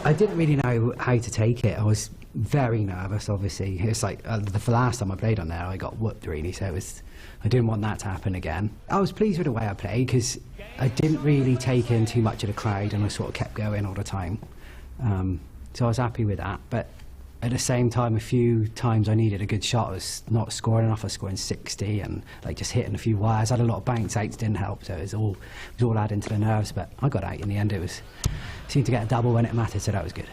I didn't really know how to take it. I was very nervous, obviously. It's like the last time I played on there, I got whooped, really, so I didn't want that to happen again. I was pleased with the way I played because I didn't really take in too much of the crowd and I sort of kept going all the time. So I was happy with that, but at the same time, a few times I needed a good shot. I was not scoring enough. I was scoring 60 and like just hitting a few wires. I had a lot of bounce outs, didn't help, so it was all adding to the nerves, but I got out in the end. Seemed to get a double when it mattered, so that was good.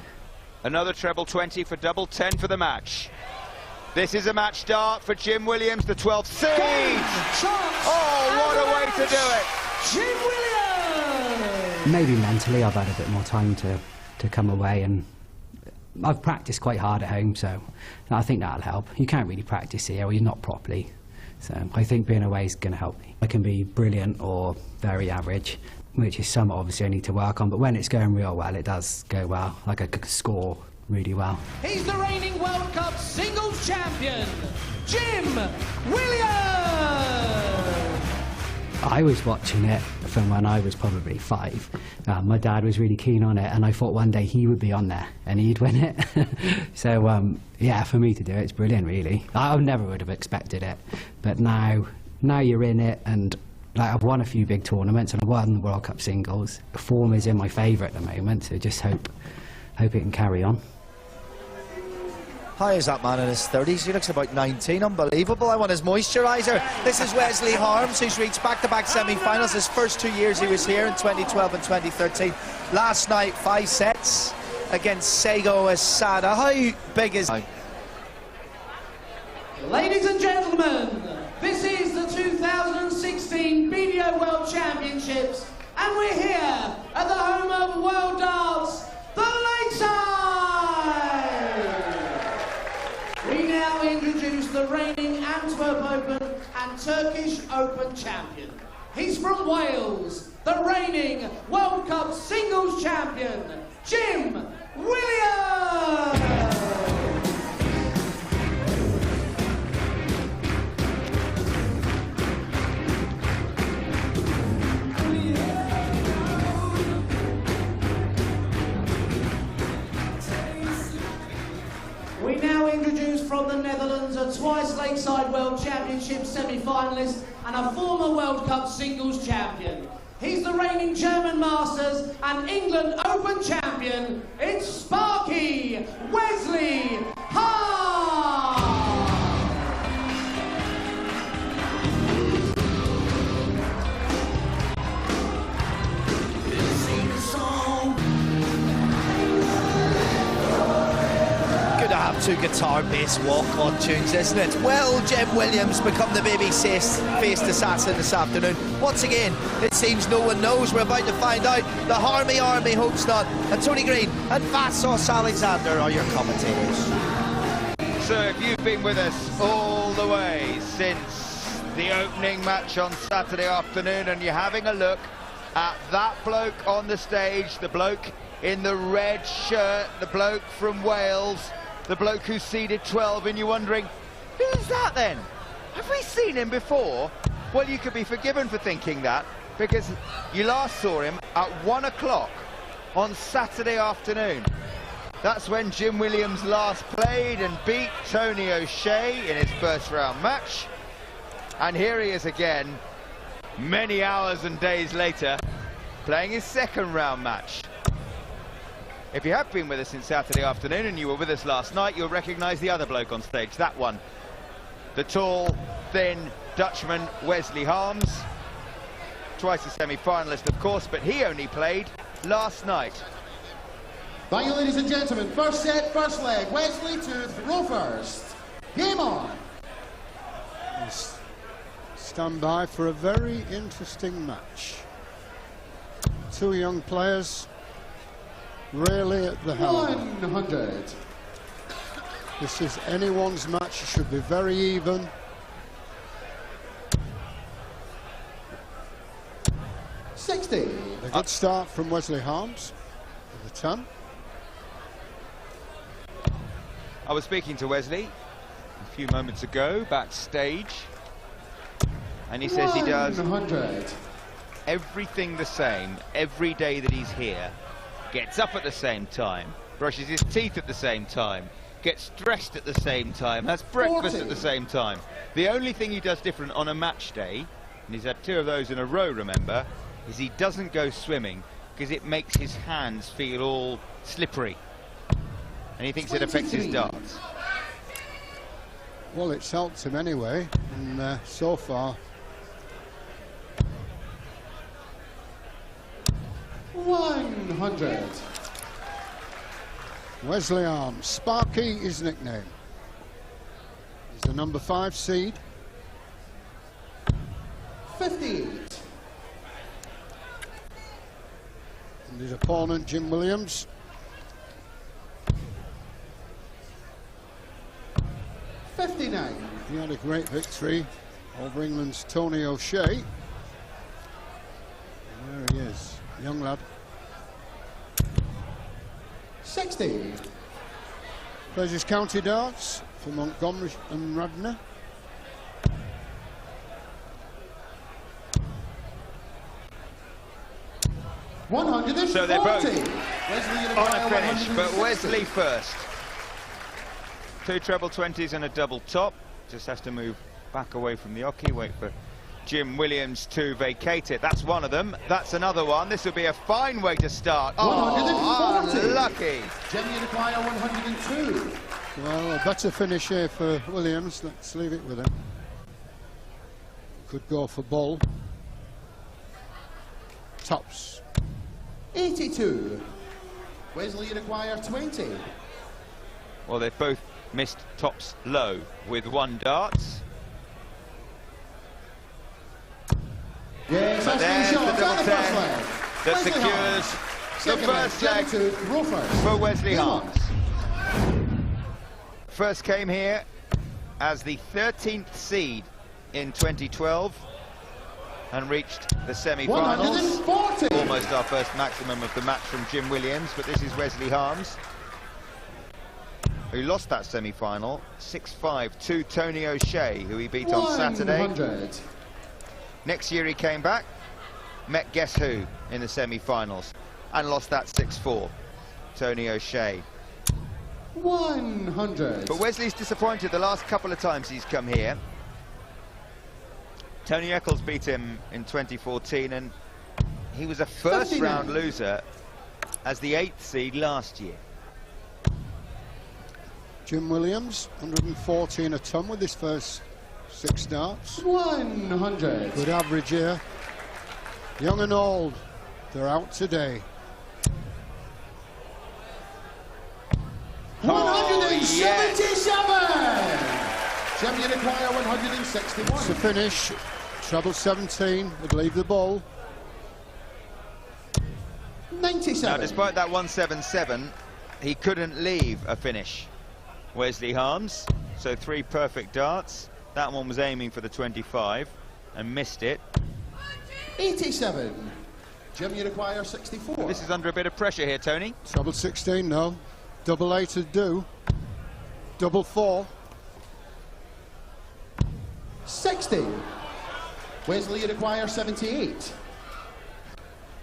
Another treble 20 for double 10 for the match. This is a match start for Jim Williams, the 12th seed. Oh, what a way to do it. Jim Williams! Maybe mentally I've had a bit more time to come away, and I've practiced quite hard at home, so I think that'll help. You can't really practice here, or you're not properly. So I think being away is going to help me. I can be brilliant or very average, which is something obviously I need to work on, but when it's going real well, it does go well. Like I could score really well. He's the reigning World Cup singles champion, Jim Williams! I was watching it from when I was probably 5. My dad was really keen on it, and I thought one day he would be on there and he'd win it. So yeah, for me to do it, it's brilliant, really. I never would have expected it, but now you're in it, and like I've won a few big tournaments and I won the World Cup singles. The form is in my favour at the moment, so just hope it can carry on. How is that man in his 30s? He looks about 19. Unbelievable. I want his moisturiser. This is Wesley Harms, who's reached back-to-back semi-finals. His first 2 years he was here in 2012 and 2013. Last night, 5 sets against Seigo Asada. How big is... Ladies and gentlemen, this is the 2016 BDO World Championships, and we're here at the home of World Darts, the Lakeside! We now introduce the reigning Antwerp Open and Turkish Open champion. He's from Wales, the reigning World Cup singles champion, Jim Williams! We now introduce from the Netherlands a twice Lakeside World Championship semi-finalist and a former World Cup singles champion. He's the reigning German Masters and England Open champion. It's Sparky Wesley Harms! To have 2 guitar-based walk-on tunes, isn't it? Well, Jim Williams become the baby-faced assassin this afternoon. Once again, it seems no one knows. We're about to find out. The Harmy Army hopes not. And Tony Green and Vassos Alexander are your commentators. So if you've been with us all the way since the opening match on Saturday afternoon and you're having a look at that bloke on the stage, the bloke in the red shirt, the bloke from Wales, the bloke who seeded 12, and you're wondering, who's that then? Have we seen him before? Well, you could be forgiven for thinking that, because you last saw him at 1 o'clock on Saturday afternoon. That's when Jim Williams last played and beat Tony O'Shea in his first round match. And here he is again, many hours and days later, playing his second round match. If you have been with us since Saturday afternoon and you were with us last night, you'll recognise the other bloke on stage, that one. The tall, thin Dutchman, Wesley Harms. Twice a semi-finalist, of course, but he only played last night. Thank you, ladies and gentlemen. First set, first leg. Wesley to throw first. Game on. Stand by for a very interesting match. 2 young players really at the helm. 100. This is anyone's match. It should be very even. $60. A good start from Wesley Harms with the 10. I was speaking to Wesley a few moments ago backstage, and he says he does 100. everything the same every day that he's here. gets up at the same time, brushes his teeth at the same time, gets dressed at the same time, has breakfast at the same time. The only thing he does different on a match day, and he's had 2 of those in a row, remember, is he doesn't go swimming because it makes his hands feel all slippery. And he thinks it affects his darts. Well, it's helped him anyway, and so far. 100. Wesley Arms, Sparky his nickname. He's the number 5 seed. 58. And his opponent, Jim Williams. 59. He had a great victory over England's Tony O'Shea. There he is, young lad. 60. Plays his county darts for Montgomery and Radnor. So they're both Wesley on a finish, but 160. Wesley first. 2 treble 20s and a double top. Just has to move back away from the oche, wait for Jim Williams to vacate it. That's one of them. That's another one. This will be a fine way to start. Oh, 140. unlucky. Genuine Acquire 102. Well, a better finish here for Williams. Let's leave it with him. Could go for ball. Tops. 82. Wesley Acquire 20. Well, they've both missed tops low with 1 darts. Yes, But there's the double 10 that Wesley secures Harms. the first leg for Wesley Harms. First came here as the 13th seed in 2012 and reached the semi-finals. 140. Almost our first maximum of the match from Jim Williams, but this is Wesley Harms, who lost that semi-final 6-5 to Tony O'Shea, who he beat on Saturday. 100. Next year he came back, met guess who in the semi-finals, and lost that 6-4, Tony O'Shea. 100. But Wesley's disappointed the last couple of times he's come here. Tony Eccles beat him in 2014, and he was a first-round loser as the 8th seed last year. Jim Williams, 114 a ton with his first 6 darts. 100. Good average here. Young and old, they're out today. 177. Genuine Acquire 161. It's a finish. Treble 17 would leave the ball. 97. Now, despite that 177, he couldn't leave a finish, Wesley Harms. So 3 perfect darts. That one was aiming for the 25 and missed it. 87. Genuine Acquire 64. This is under a bit of pressure here, Tony. Treble 16, no. Double 8 would do. Double 4. 60. Wesley Acquire 78.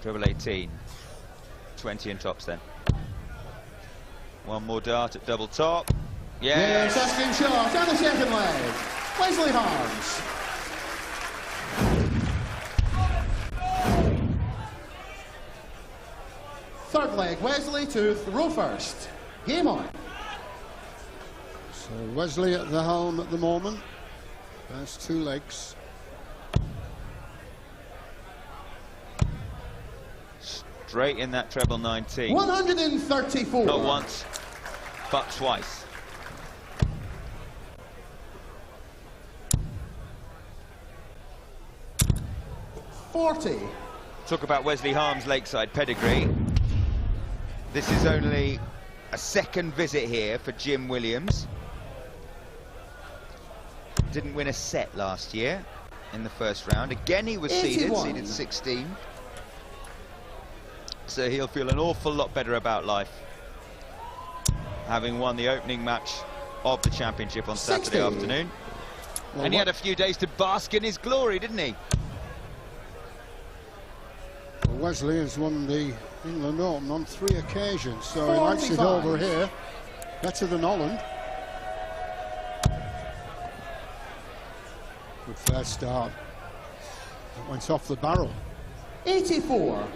Treble 18. 20 and tops then. One more dart at double top. Yes, asking shot on the second leg. Wesley Harms. Third leg, Wesley to throw first. Game on. So Wesley at the helm at the moment. First 2 legs. Straight in that treble 19. 134. Not once, but twice. $40. Talk about Wesley Harms' lakeside pedigree. This is only a 2nd visit here for Jim Williams. Didn't win a set last year in the first round. Again, he was seeded 16. So he'll feel an awful lot better about life, having won the opening match of the championship on Saturday afternoon. Well, and he had a few days to bask in his glory, didn't he? Wesley has won the England Open on 3 occasions, so he likes it over here. Better than Holland. Good first start. That went off the barrel. 84.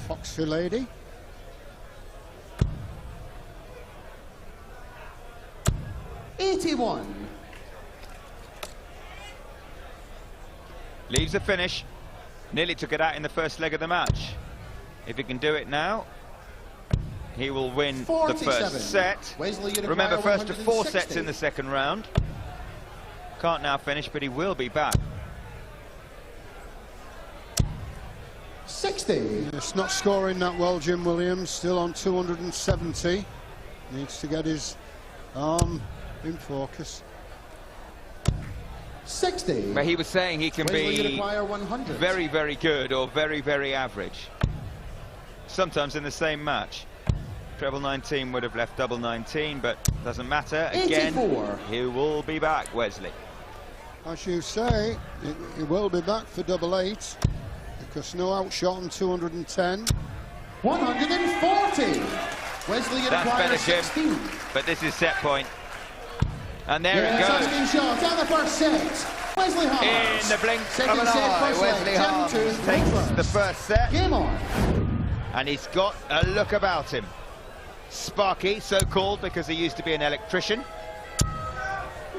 Foxy Lady. 81. Leaves the finish. Nearly took it out in the first leg of the match. If he can do it now, he will win 47. the first set. Remember, first to 4 sets in the second round. Can't now finish, but he will be back. 60. It's not scoring that well, Jim Williams, still on 270. Needs to get his arm in focus. 60. But he was saying he can be 100. very, very good or very, very average. Sometimes in the same match. Treble 19 would have left double 19, but doesn't matter. Again, 84. he will be back, Wesley. As you say, he will be back for double 8, because no outshot on 210. 140. Wesley That's better, Jim. 16. But this is set point. And there it Yes, goes. asking shot on the first set. Wesley Harms. In the blink Second of an set, eye, first leg, Wesley 10 Harms to takes first. the first set. Game on. And he's got a look about him. Sparky, so called because he used to be an electrician.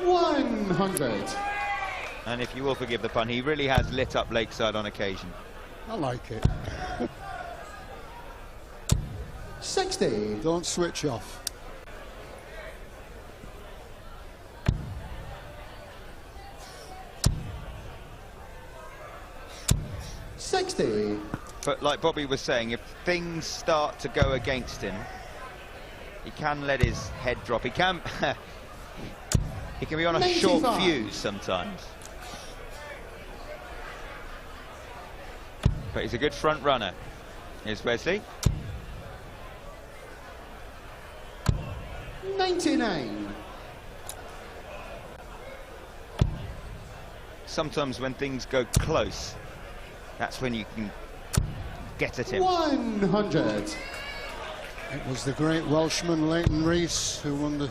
100. And if you will forgive the pun, he really has lit up Lakeside on occasion. I like it. 60. Don't switch off. But like Bobby was saying, if things start to go against him, he can let his head drop. He can he can be on a 95. short fuse sometimes. But he's a good front runner. Here's Wesley. 99. Sometimes when things go close, that's when you can get at him. 100. It was the great Welshman Leighton Rees who won the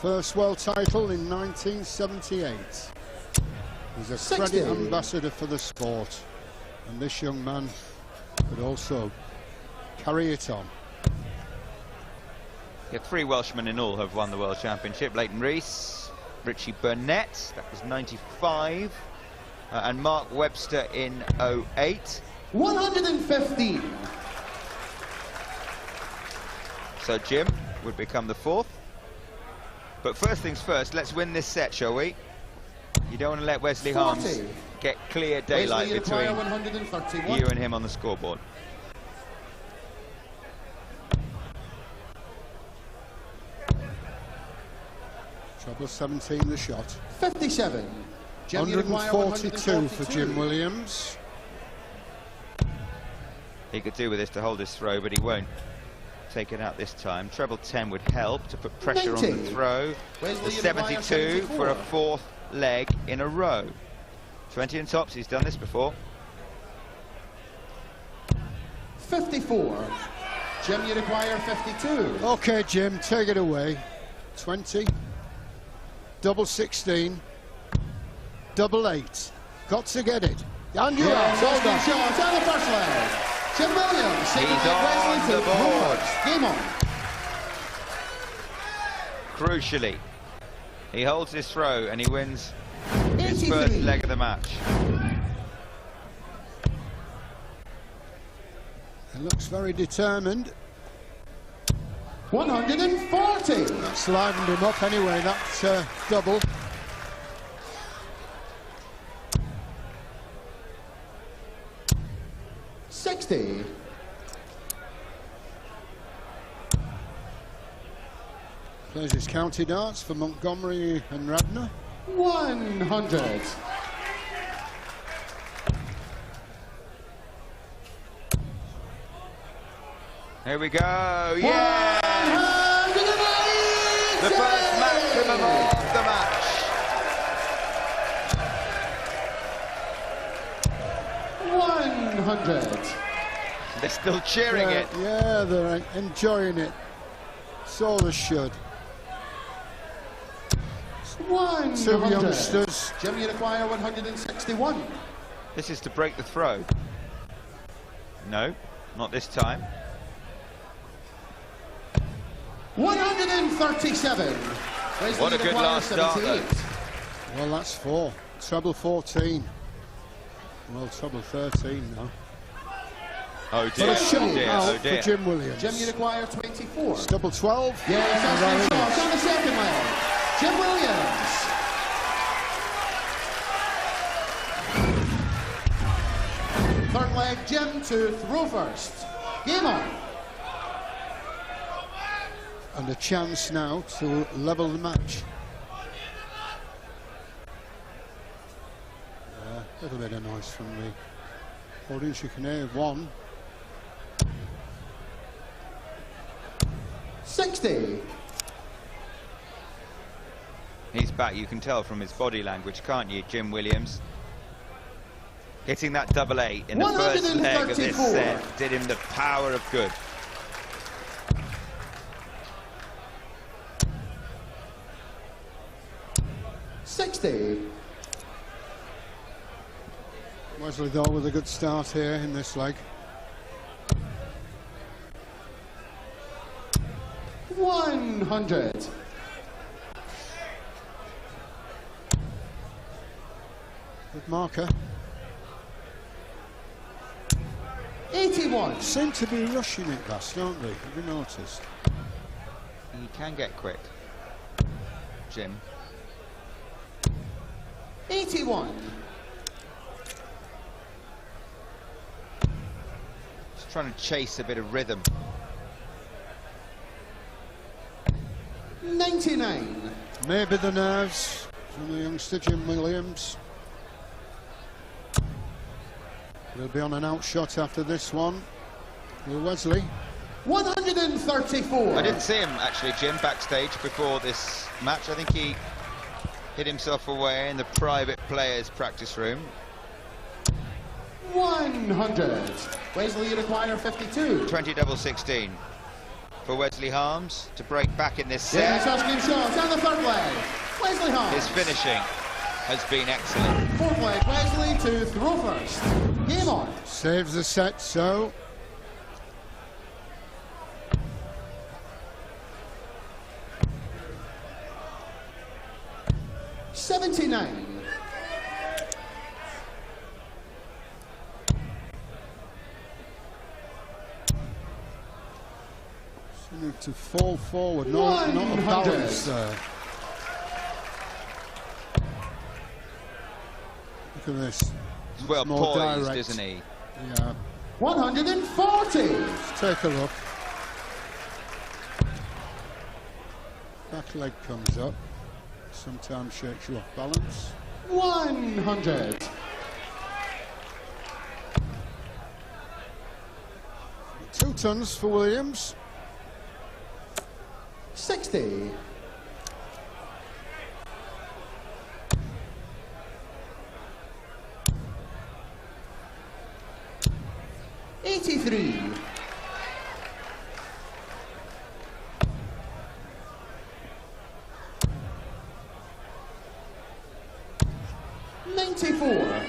first world title in 1978. He's a 60. credit ambassador for the sport, and this young man could also carry it on. Yeah, 3 Welshmen in all have won the World Championship. Leighton Rees, Richie Burnett, that was 95, and Mark Webster in 08. 115. So Jim would become the 4th. But first things first, let's win this set, shall we? You don't want to let Wesley 40. Harms get clear daylight Wesley between 131. you and him on the scoreboard. Treble 17 the shot. 57. Jim, you require 142 for Jim Williams. He could do with this to hold his throw, but he won't take it out this time. Treble 10 would help to put pressure 90. on the throw. Wesley, The you 72 require for a 74. 4th leg in a row. 20 and tops, he's done this before. 54. Jim, you require 52. Okay, Jim, take it away. 20, double 16, double 8. Got to get it. And you're Yes, out. Well done. shots on the first leg. Jim Williams. second He's leg, on Wesley the to board. Game on. Crucially, he holds his throw and he wins his 83. first leg of the match. He looks very determined. 140. That's livened him up anyway, that double. $60. Plays his county darts for Montgomery and Radnor. 100. Here we go. Yeah! The first maximum of the match. 100. They're still cheering it. Yeah, they're enjoying it. So they should. 100. Two youngsters. Jim, you require 161. This is to break the throw. No, not this time. 137. What a good last start, though. Well, that's 4. Treble 14. Well, treble 13 now. Oh dear, But a shot oh dear, out oh dear. for Jim Williams. Jim, you require 24. It's double 12. Yes, that's Very the nice. shot on the second leg. Jim Williams. Third leg, Jim to throw first. Game on. And a chance now to level the match. A little bit of noise from the audience. You can hear 1. 60. He's back, you can tell from his body language, can't you, Jim Williams? Hitting that double 8 in the first leg of this 134. set did him the power of good. Wesley though with a good start here in this leg. 100. Good marker. 81. Seem to be rushing it last, don't they? Have you noticed? He can get quick, Jim. 81. Just trying to chase a bit of rhythm. 99. Maybe the nerves from the youngster Jim Williams. He'll be on an outshot after this one. Wesley. 134. I didn't see him actually, Jim, backstage before this match. I think he hid himself away in the private players' practice room. 100. Wesley, you require 52. 20 double 16 for Wesley Harms to break back in this Yes, set. asking shots on the third leg. Wesley Harms. His finishing has been excellent. Fourth leg, Wesley to throw first. Game on. Saves the set, so. $79. Seeming to fall forward, not a 100. balance there. Look at this. He's well More poised, direct. isn't he? Yeah, 140. let's take a look. Back leg comes up. Sometimes shakes you off balance. 100. Two tons for Williams. 60. 83. 94.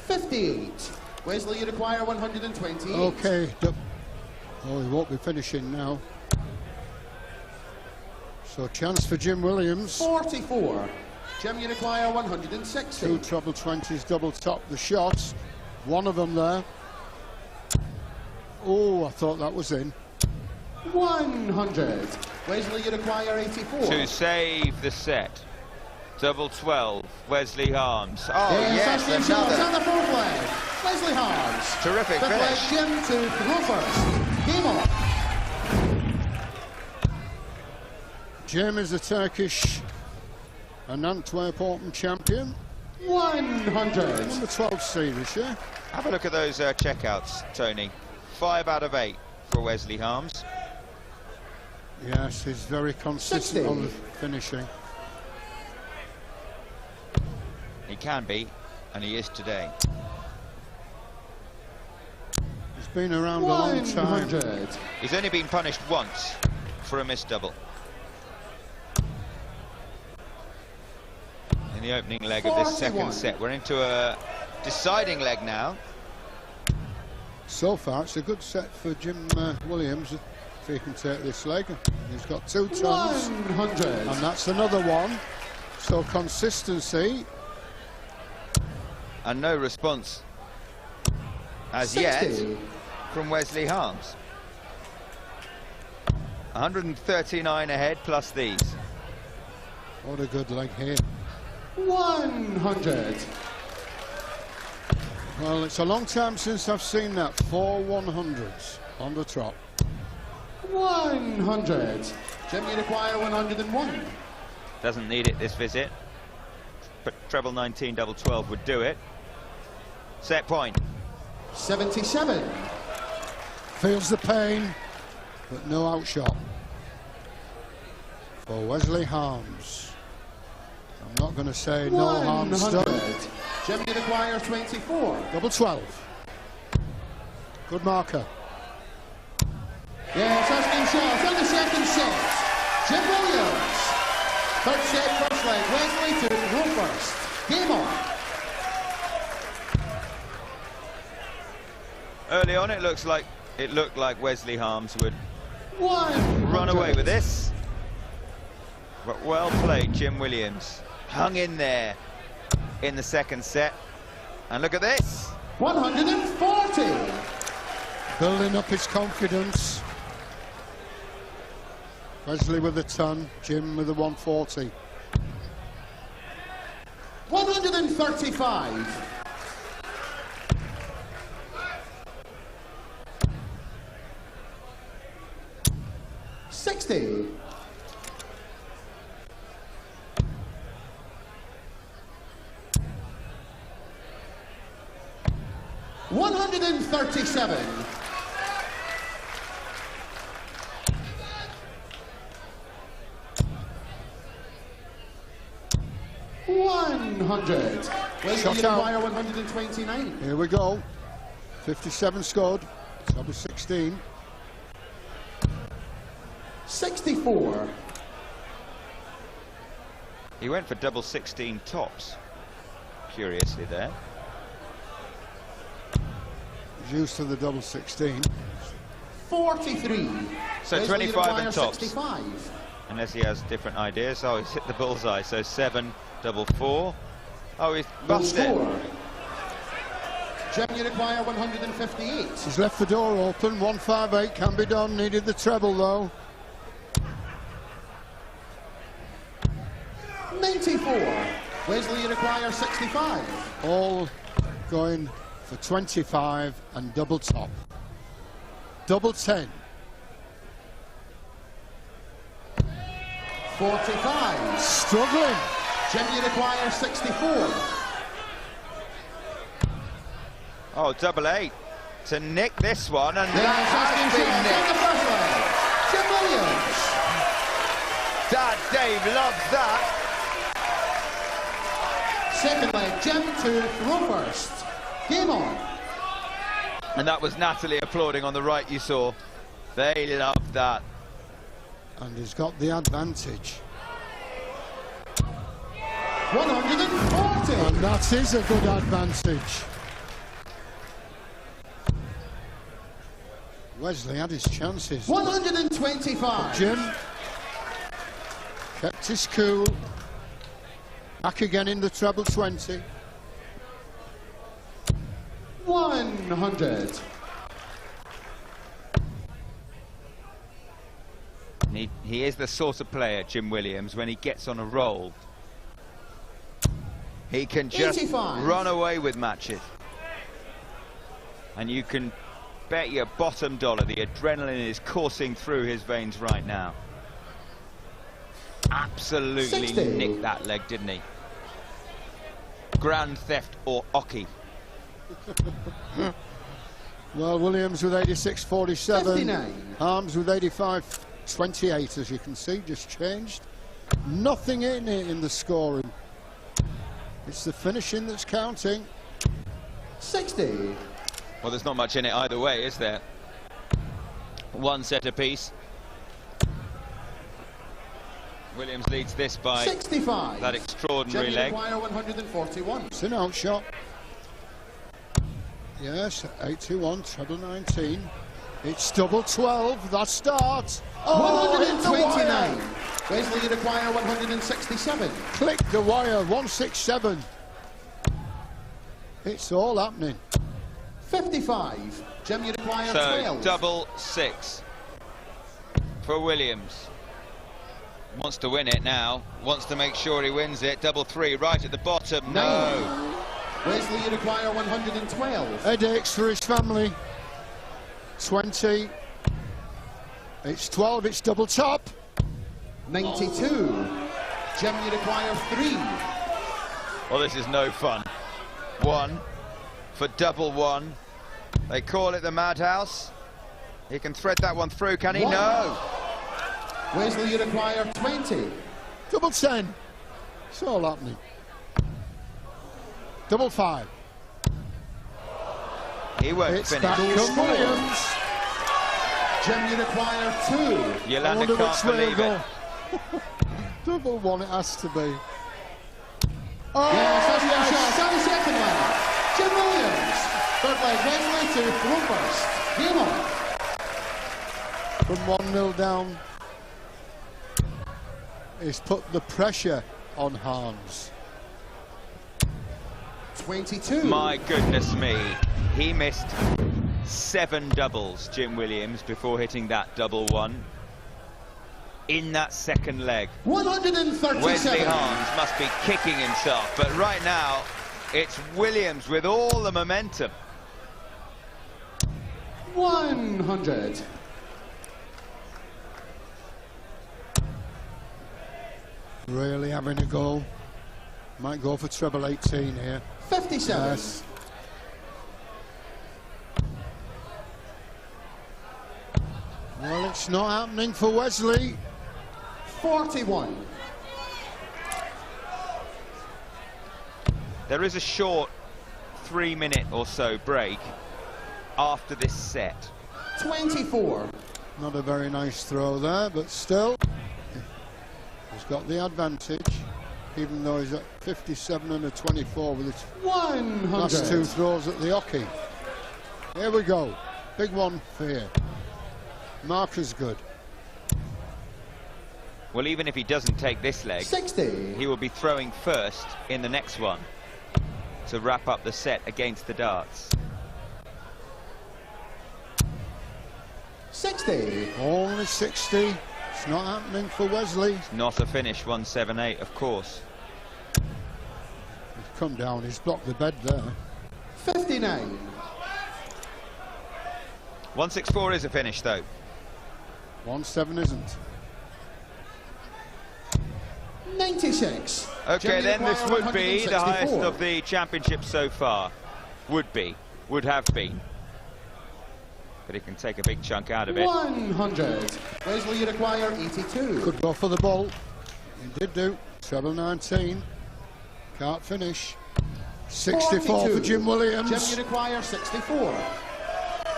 58. Wesley, you require 128. Okay. Oh, he won't be finishing now. So chance for Jim Williams. 44. Jim, you require 160. Two treble 20s, double top the shots. One of them there. Oh, I thought that was in. 100. Wesley, you require 84. To save the set. Double 12, Wesley Harms. Oh, Yes, yes, shots on another the fourth leg. Wesley Harms. terrific Fifth leg, finish. Jim to throw first. Game on. Jim is a Turkish and Antwerp Open champion. 100. Number 12 series, yeah? Have a look at those checkouts, Tony. 5 out of 8 for Wesley Harms. Yes, he's very consistent 60. on the finishing. He can be, and he is today. He's been around a long time. 100. He's only been punished once for a missed double. In the opening leg of this 41. second set. We're into a deciding leg now. So far, it's a good set for Jim Williams, if he can take this leg. He's got 2 tons, 100. and that's another one. So consistency. And no response as 60. yet from Wesley Harms. 139 ahead plus these. What a good leg here. 100. Well, it's a long time since I've seen that. 4 100s on the trot. 100. Jim, you require 101. Doesn't need it this visit, but treble 19, double 12 would do it. Set point. 77. Feels the pain, but no outshot for Wesley Harms. I'm not going to say no harms 100. done. Jim, you require 24. Double 12. Good marker. Yes, that's been shot on the second set. Jim Williams. Third set, first leg. Wesley to row first. Game on. Early on, it looked like Wesley Harms would 100. run away with this. But well played, Jim Williams. Hung in there in the second set. And look at this. 140. Building up his confidence. Wesley with a ton, Jim with a 140. 135. $60. 137. 100. Shot Wesley out. require 129. Here we go. 57 scored. Double 16. 64. He went for double 16 tops, curiously there. He's used to the double 16. 43. So Wesley 25 require and tops. 65. Unless he has different ideas. Oh, he's hit the bullseye. So 7, double 4. Oh, he's busted. Score. Jim, you require 158. He's left the door open. 158 can be done. Needed the treble though. 94. Wesley, you require 65. All going for 25 and double top. Double 10. 45. Struggling. Jim, you require 64. Oh, double 8 to nick this one, and Yes, that that's has been been shot on the nicked. first leg. Jim Williams. Dad, Dave loves that. Second leg, Jim to row first. Game on. And that was Natalie applauding on the right, you saw. They love that. And he's got the advantage. 140. And that is a good advantage. Wesley had his chances. 125. Jim kept his cool. Back again in the treble 20. 100. He is the sort of player, Jim Williams, when he gets on a roll, he can just 85. run away with matches. And you can bet your bottom dollar the adrenaline is coursing through his veins right now. Absolutely 60. nicked that leg, didn't he? Grand theft or Oki. Well, Williams with 86.47. 59. Harms with 85. 28, as you can see, just changed. Nothing in it in the scoring. It's the finishing that's counting. 60. Well, there's not much in it either way, is there? One set apiece. Williams leads this by 65. that extraordinary Jimmy leg. Maguire 141. It's an out shot. Yes, 8-1, treble 19. It's double 12, that starts. Oh, 129. Wesley Uruguayer 167. Click the wire, 167. It's all happening. 55. Jim Uruguayer So 12. double 6 for Williams. Wants to win it now. Wants to make sure he wins it. Double 3 right at the bottom. No. Wesley Uruguayer 112. Headaches for his family. 20. It's 12, it's double top. 92. Jim Uruguayer 3. Well, this is no fun. 1 for double 1. They call it the madhouse. He can thread that one through, can he? 1. No. Wesley Uruguayer 20. Double 10. It's all happening. Double 5. He won't It's finish. back from Williams. Jim Uruguayer 2. Yolanda can't believe it. Double 1 it has to be. Oh, Yes, that's yes. the shot. Down the second leg. Jim Williams. Third leg, Wesley to throw first. Game on. From 1-0 down. He's put the pressure on Harms. 22. My goodness me. He missed 7 doubles, Jim Williams, before hitting that double 1 in that second leg. 137. Wesley Harms must be kicking himself, but right now it's Williams with all the momentum. 100. Really having a go. Might go for treble 18 here. 57. Yes. Well, it's not happening for Wesley. 41. There is a short 3-minute or so break after this set. 24. Not a very nice throw there, but still, he's got the advantage, even though he's at 57 and a 24 with his 100. last 2 throws at the hockey. Here we go. Big one for here. Marker's good. Well, even if he doesn't take this leg, 60. he will be throwing first in the next one to wrap up the set against the darts. 60. Only 60. It's not happening for Wesley. Not a finish, 178, of course. He's come down, he's blocked the bed there. 59. 164 is a finish, though. 1-7 isn't. 96. Okay, Jimmy then this Maguire, would be the highest 164. of the championship so far. Would have been. But he can take a big chunk out of it. 100. Wesley Uruguayer 82. Could go for the ball. He did do. Treble 19. Can't finish. 64 42. for Jim Williams. Jim Uruguayer 64.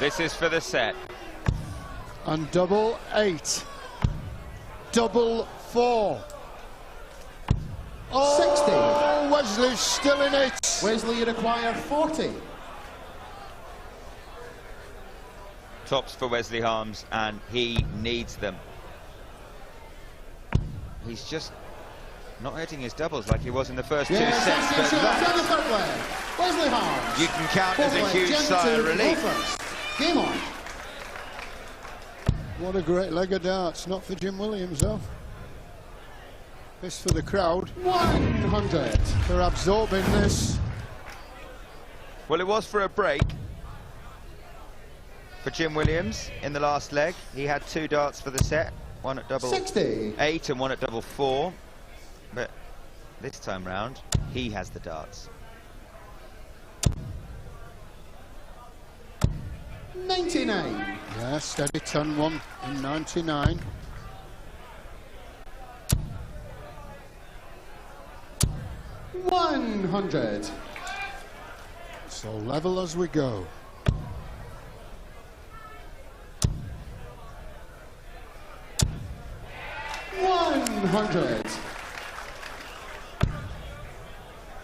This is for the set. And double 8. Double 4. Oh, 60. Wesley's still in it. Wesley Uruguayer 40. Tops for Wesley Harms, and he needs them. He's just not hitting his doubles like he was in the first 2 Yes, sets. that's But the shot. Down the that third leg. Wesley Harms. you can count as a Fourth leg, huge Jim sigh of to relief. go first. Game on. What a great leg of darts. Not for Jim Williams, though. This for the crowd. 100. They're absorbing this. Well, it was for a break for Jim Williams in the last leg. He had 2 darts for the set, one at double 60. 8 and one at double 4. But this time round, he has the darts. 99. Yeah, steady turn 1 in 99. 100. So level as we go. $100.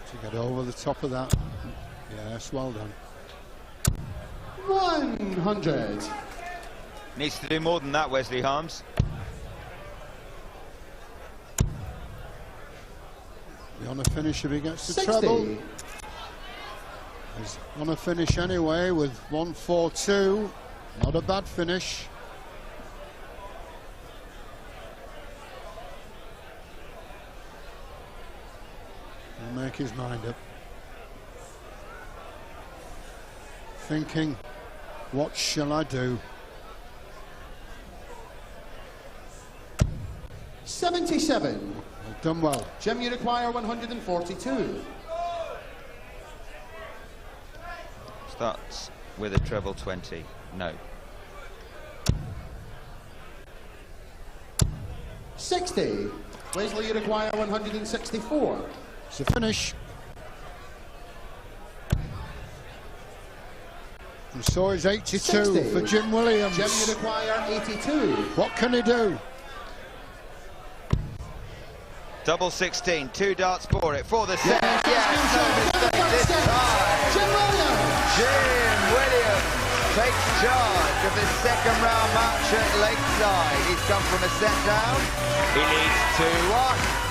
To get over the top of that. Yes, well done. 100. Needs to do more than that, Wesley Harms. You want to finish if he gets the 60. treble. He's on a finish anyway with 142. Not a bad finish. He'll make his mind up. Thinking, what shall I do? 77. Well done well. Jim, you require 142. Starts with a treble 20. No. 60. Wesley, you require 164. It's a finish. And so is 82 60. for Jim Williams. Jim, you require 82. What can he do? Double 16, 2 darts for it, for the set. Yes, Yes, no mistake this time. Jim Williams. Jim Williams takes charge of the second round match at Lakeside. He's come from a set down. He leads 2-1.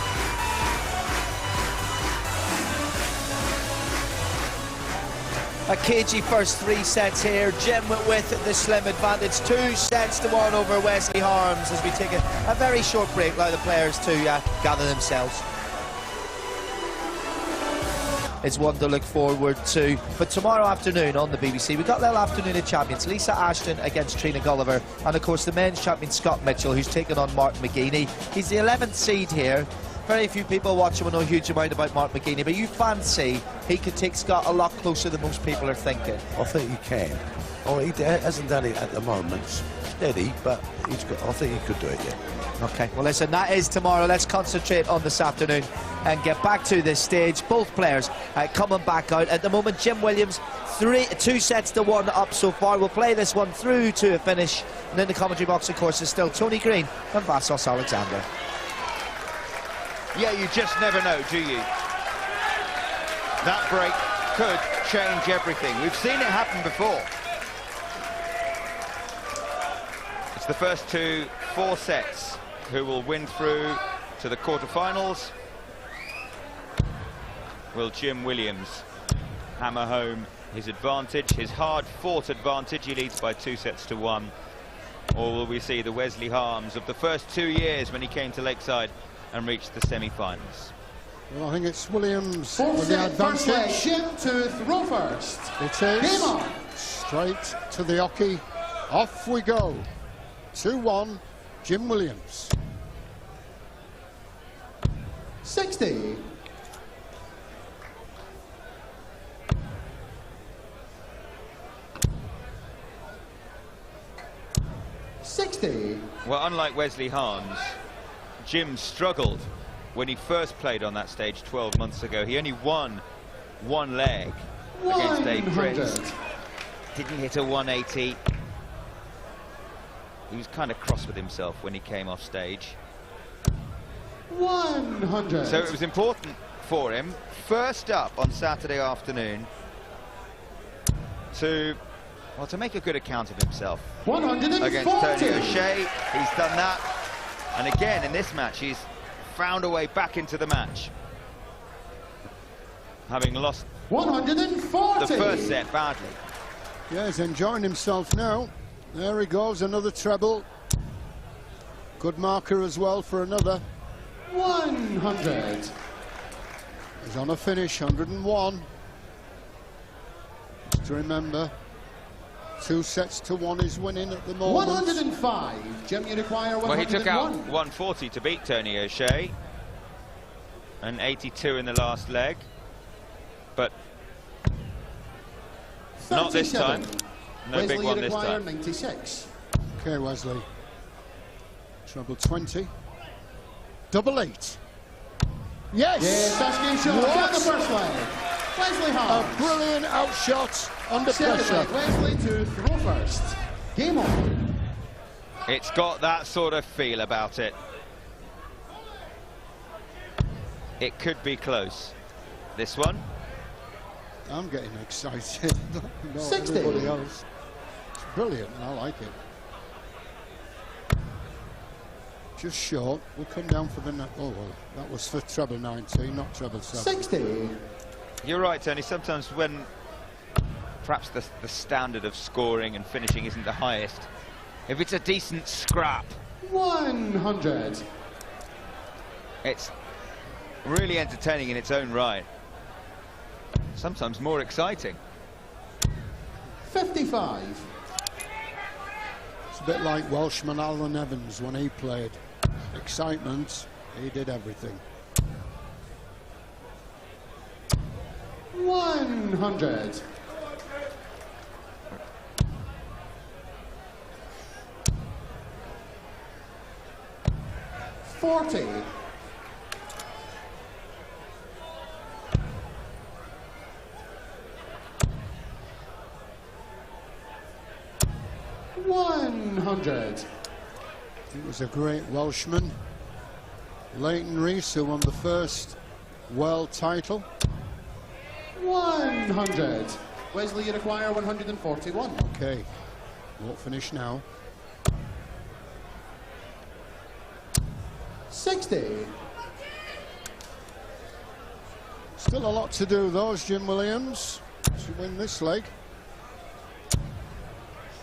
A cagey first 3 sets here. Jim with the slim advantage. 2 sets to 1 over Wesley Harms as we take a very short break, allow the players to gather themselves. It's one to look forward to. But tomorrow afternoon on the BBC, we've got a little afternoon of champions. Lisa Ashton against Trina Gulliver. And of course the men's champion Scott Mitchell, who's taken on Mark McGeaney. He's the 11th seed here. Very few people watching will know a huge amount about Mark McGeaney, but you fancy he could take Scott a lot closer than most people are thinking. I think he can. Oh, he hasn't done it at the moment. Steady, but I think he could do it, yeah. Okay, well listen, that is tomorrow. Let's concentrate on this afternoon and get back to this stage. Both players coming back out. At the moment, Jim Williams, 2 sets to 1 up so far. We'll play this one through to a finish. And in the commentary box, of course, is still Tony Green and Vassos Alexander. Yeah, you just never know, do you? That break could change everything. We've seen it happen before. It's the first 4 sets who will win through to the quarterfinals. Will Jim Williams hammer home his advantage, his hard-fought advantage? He leads by 2 sets to 1. Or will we see the Wesley Harms of the first 2 years when he came to Lakeside and reached the semi-finals? Well, I think it's Williams Full with the set, first leg, advantage. Jim to throw first. It is. Game on. Straight to the hockey. Off we go. 2-1, Jim Williams. 60. 60. Well, unlike Wesley Harms, Jim struggled when he first played on that stage 12 months ago. He only won 1 leg against Dave 100. Prince. Didn't hit a 180. He was kind of cross with himself when he came off stage. 100. So it was important for him, first up on Saturday afternoon, to make a good account of himself 140. against Tony O'Shea. He's done that, and again in this match he's found a way back into the match, having lost 140. the first set badly. Yeah, he's enjoying himself now. There he goes, another treble. Good marker as well for another. 100. He's on a finish, 101. Just to remember, 2 sets to 1 is winning at the moment. 105. Jim, you require 101. Well, he took out 140 to beat Tony O'Shea, and 82 in the last leg, but not this time. No Wesley, big one you this require time. 96. Okay, Wesley. Treble 20. Double 8. Yes! Yes, that's game shot. What? On the first leg. Wesley A Harms. brilliant outshot under Second pressure. leg, Wesley to throw first. Game on. It's got that sort of feel about it. It could be close. This one. I'm getting excited. Not 60. everybody else. It's brilliant. I like it. Just short. We'll come down for the... Oh, well, that was for treble 19, not treble 7. 60. You're right, Tony. Sometimes when perhaps the standard of scoring and finishing isn't the highest, if it's a decent scrap, 100. it's really entertaining in its own right. Sometimes more exciting. 55. It's a bit like Welshman Alan Evans when he played. Excitement, he did everything. 100. $40. 100. He was a great Welshman. Leighton Rees, who won the first world title. 100. Wesley, you require 141. Okay, won't finish now. 60. Still a lot to do, though, as Jim Williams to win this leg.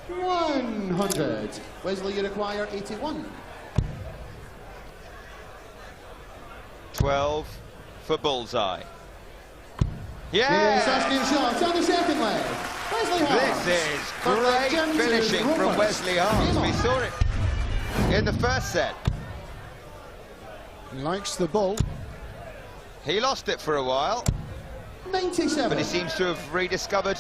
100. Wesley, you require 81. 12 for bullseye. Yes, Yeah! asking shots on the second leg. Wesley Harms. This is Third leg, great Jim to finishing throw from first. Wesley Harms. Game We on. saw it in the first set. He likes the bull. He lost it for a while, 97. but he seems to have rediscovered...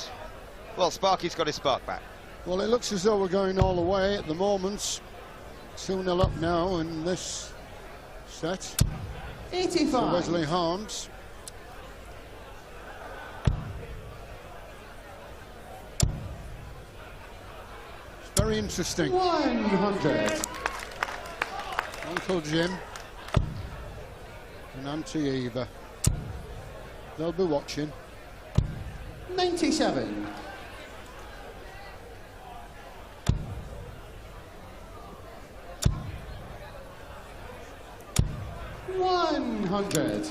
Well, Sparky's got his spark back. Well, it looks as though we're going all the way at the moment. 2-0 up now in this set 85. for Wesley Harms. It's very interesting. 100. Uncle Jim and Auntie Eva. They'll be watching. 97. 100.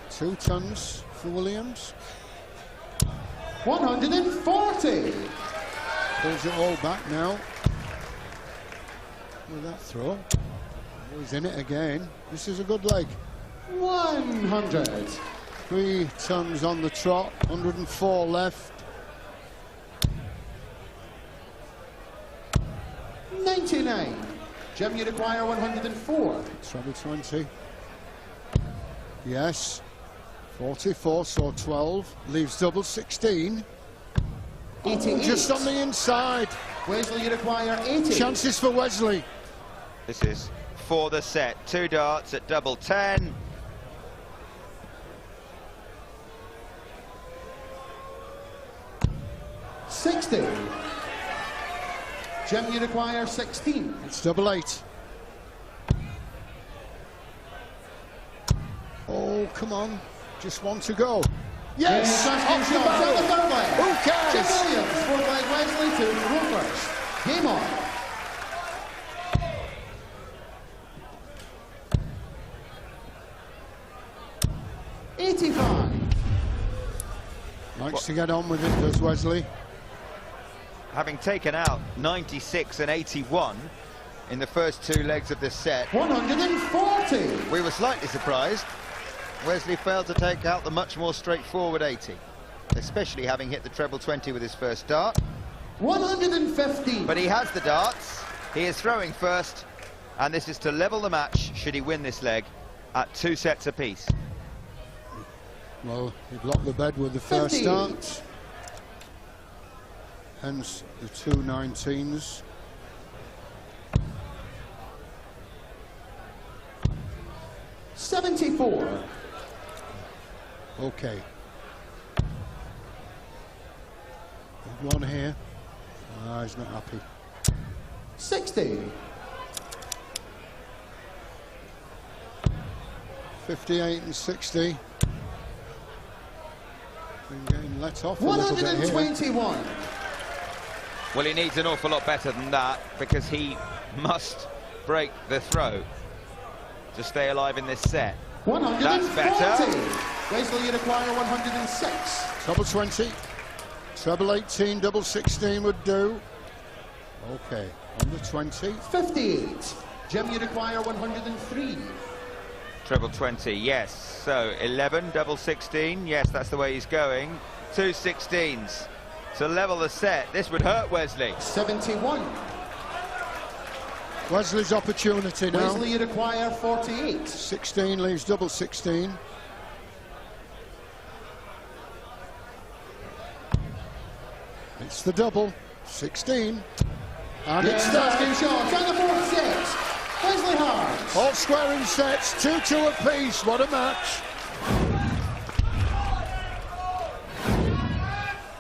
2 tons for Williams. 140. Pulls it all back now. With that throw. Oh, he's in it again. This is a good leg. 100. 3 tons on the trot. 104 left. 99. Jim, you require 104. Treble 20. Yes. 44, so 12. Leaves double 16. 88. Just on the inside. Wesley, you require 80. Chances for Wesley. This is for the set. 2 darts at double 10. $60. Jim, you require 16. It's double 8. Oh, come on. Just one to go. Yes! Off the On barrel. the third leg. Who Jim cares? Williams, fourth leg, Wesley to throw first. Game on. $85. Likes to get on with it, does Wesley. Having taken out 96 and 81 in the first 2 legs of this set, 140. we were slightly surprised. Wesley failed to take out the much more straightforward 80, especially having hit the treble 20 with his first dart. 150. But he has the darts, he is throwing first, and this is to level the match should he win this leg at 2 sets apiece. Well, he blocked the bed with the first 50. dart. Hence the 2 19s. 74. Okay. One here. Ah, he's not happy. 60. 58 and 60. Been getting let off a little bit here. 121. Well, he needs an awful lot better than that, because he must break the throw to stay alive in this set. 140. That's better. Wesley, you require 106. Double 20. Treble 18, double 16 would do. Okay, under 20. 58. Jim, you require 103. Treble 20, yes. So 11, double 16, yes, that's the way he's going. 2 16s to level the set. This would hurt Wesley. 71. Wesley's opportunity now. Wesley, you require 48. 16 leaves double 16. It's the double 16. And it's asking there. shots on the fourth set. Wesley Harms. All squaring sets, 2-2 apiece. What a match.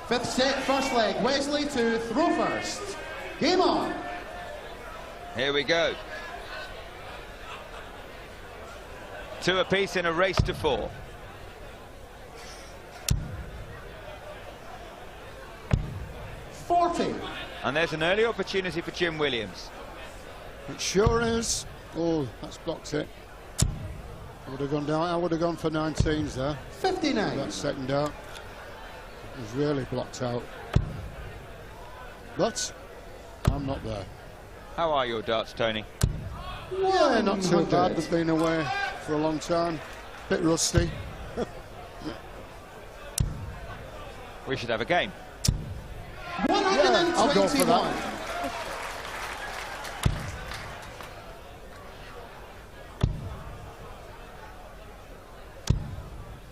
Fifth set, first leg. Wesley to throw first. Game on. Here we go. 2 apiece in a race to 4. And there's an early opportunity for Jim Williams. It sure is. Oh, that's blocked it. I would have gone down. I would have gone for 19s there. 59. That second out. It was really blocked out. But I'm not there. How are your darts, Tony? Yeah, not too bad. They've been away for a long time. Bit rusty. We should have a game. 121. I'll go for that.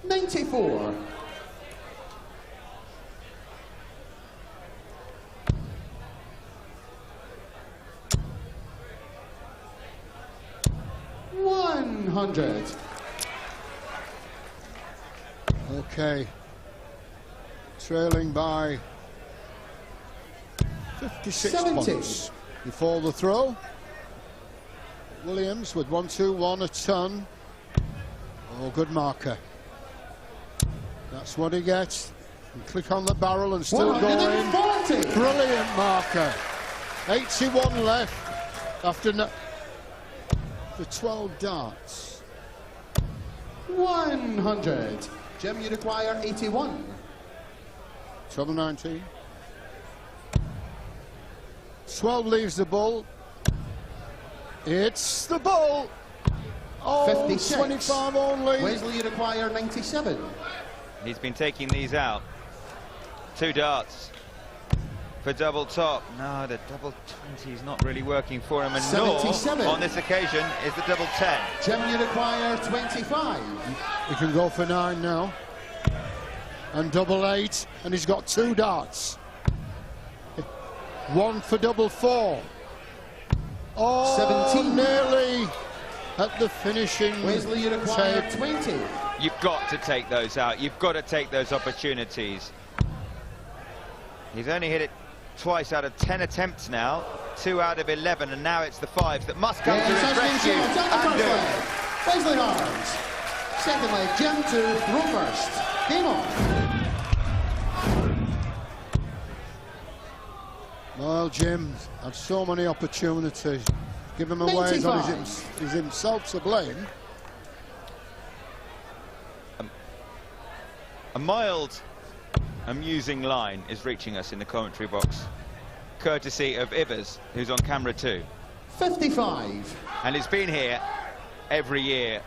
94. 100. Okay. Trailing by 56 70. points. Before the throw. Williams with 1-2-1 a ton. Oh, good marker. That's what he gets. And click on the barrel and still going. 140. Brilliant marker. 81 left after the 12 darts. 100. Jim, you require 81. Treble 19. 12 leaves the bull. It's the bull. Oh, 56. 25 only. Wesley, you require 97. He's been taking these out. 2 darts for double top. No, the double 20 is not really working for him, and 77. nor on this occasion is the double 10. Jim, you require 25. He can go for 9 now. And double 8, and he's got 2 darts. 1 for double 4. Oh, 17. nearly at the finishing. Wesley, you require 20. You've got to take those out. You've got to take those opportunities. He's only hit it twice out of 10 attempts now. 2 out of 11, and now it's the 5s that must come to his rescue. And do. Wesley Harms. Second leg, Jim to throw first. Game on. Well, Jim had so many opportunities. Give him away, he's himself to blame. A mild, amusing line is reaching us in the commentary box, courtesy of Ivers, who's on camera too. 55. And it's been here every year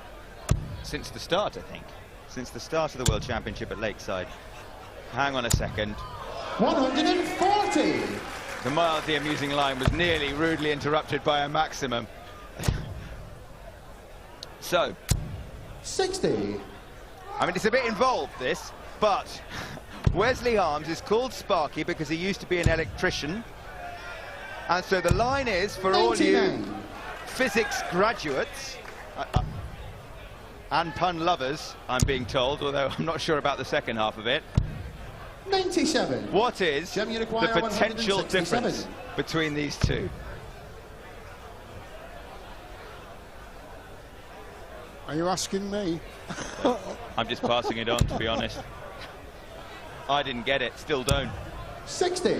since the start, I think. Since the start of the World Championship at Lakeside. Hang on a second. 140. The mildly amusing line was nearly rudely interrupted by a maximum. So 60. I mean, it's a bit involved, this, but Wesley Harms is called Sparky because he used to be an electrician. And so the line is, for 99. All you physics graduates, and pun lovers, I'm being told, although I'm not sure about the second half of it. 97. What is Jim, you the require potential 167. difference between these two? Are you asking me? I'm just passing it on, to be honest. I didn't get it, still don't. 60.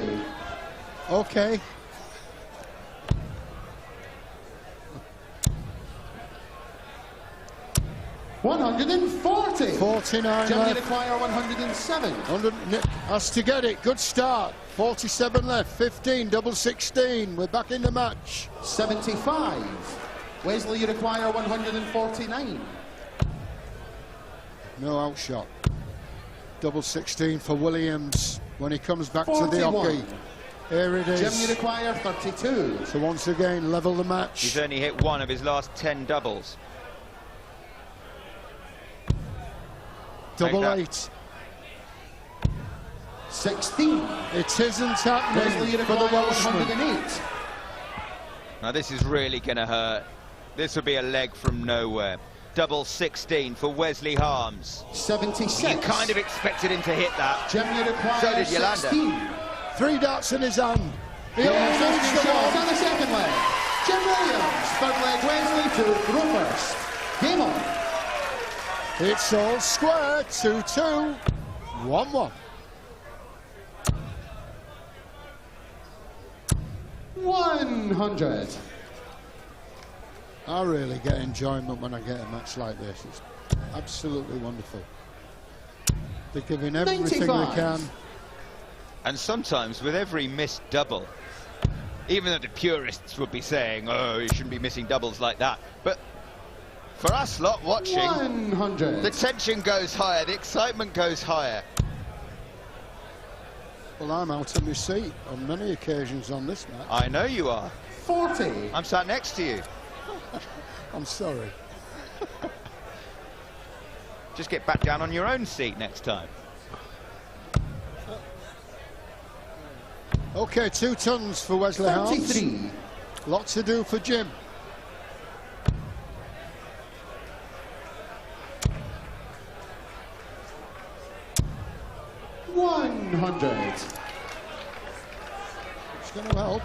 Okay. $140. 49 Jim, you left. require 107. 100 has to get it. Good start. 47 left. 15, double 16. We're back in the match. 75. Wesley, you require 149. No outshot. Double 16 for Williams when he comes back to the 41. hockey. Here it is. Jim, you require 32. So once again, level the match. He's only hit one of his last 10 doubles. Double that. 8. 16. It isn't Wesley, happening you for the require Welshman. 108. Now this is really going to hurt. This would be a leg from nowhere. Double 16 for Wesley Harms. 76. You kind of expected him to hit that. Jim, you require So did Yolanda. 16. 3 darts in his hand. He Yes, almost that's reached the shots ball. on the second leg. Jim Williams, third leg, Wesley to throw first. Game on. It's all square. 2-2. 1-1. 100. I really get enjoyment when I get a match like this. It's absolutely wonderful. They're giving everything 95. they can. And sometimes with every missed double, even though the purists would be saying, oh, you shouldn't be missing doubles like that, but for us lot watching, 100. the tension goes higher, the excitement goes higher. Well, I'm out of my seat on many occasions on this match. I know you are. 40. I'm sat next to you. I'm sorry. Just get back down on your own seat next time. Okay, 2 tons for Wesley Harms. 33. Lot to do for Jim. $100. It's going to help.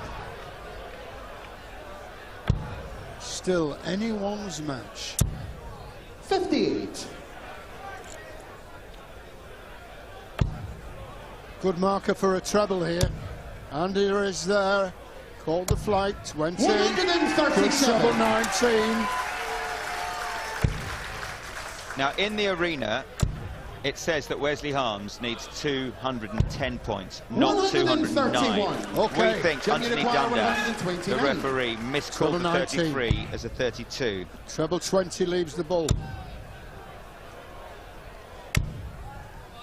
Still anyone's match. 58. Good marker for a treble here. And here is there. Called the flight. Went in. Good treble 137. 19. Now in the arena, it says that Wesley Harms needs 210 points, not 209. 131. Okay. We think Jim, you Anthony require Dundas, the 129. referee, miscalled the Treble 19. 33 as a 32. Treble 20 leaves the ball.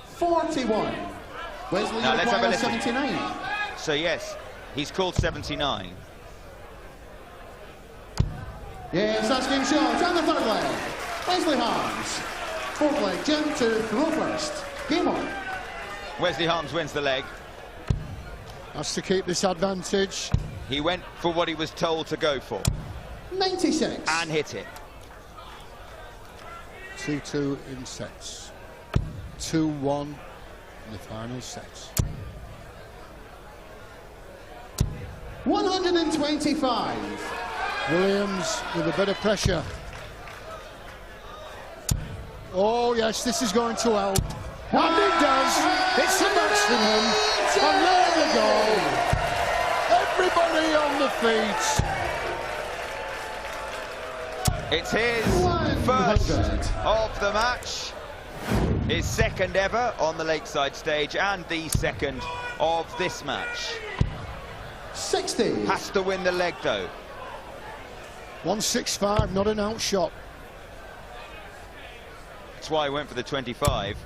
41. Wesley, Now, you let's have a require listen. 79. So yes, he's called 79. Yes, that's game shot. On the third leg, Wesley Harms. Fourth leg, Jim to throw first. Game on. Wesley Harms wins the leg. Has to keep this advantage. He went for what he was told to go for 96. and hit it. 2-2 in sets. 2-1 in the final sets. 125. Williams with a bit of pressure. Oh yes, this is going to help. And it does. It's a maximum. And there we go. Everybody on the feet. It's his 100. first of the match, his second ever on the Lakeside stage, and the second of this match. 60. Has to win the leg though. 165, not an outshot. That's why he went for the 25,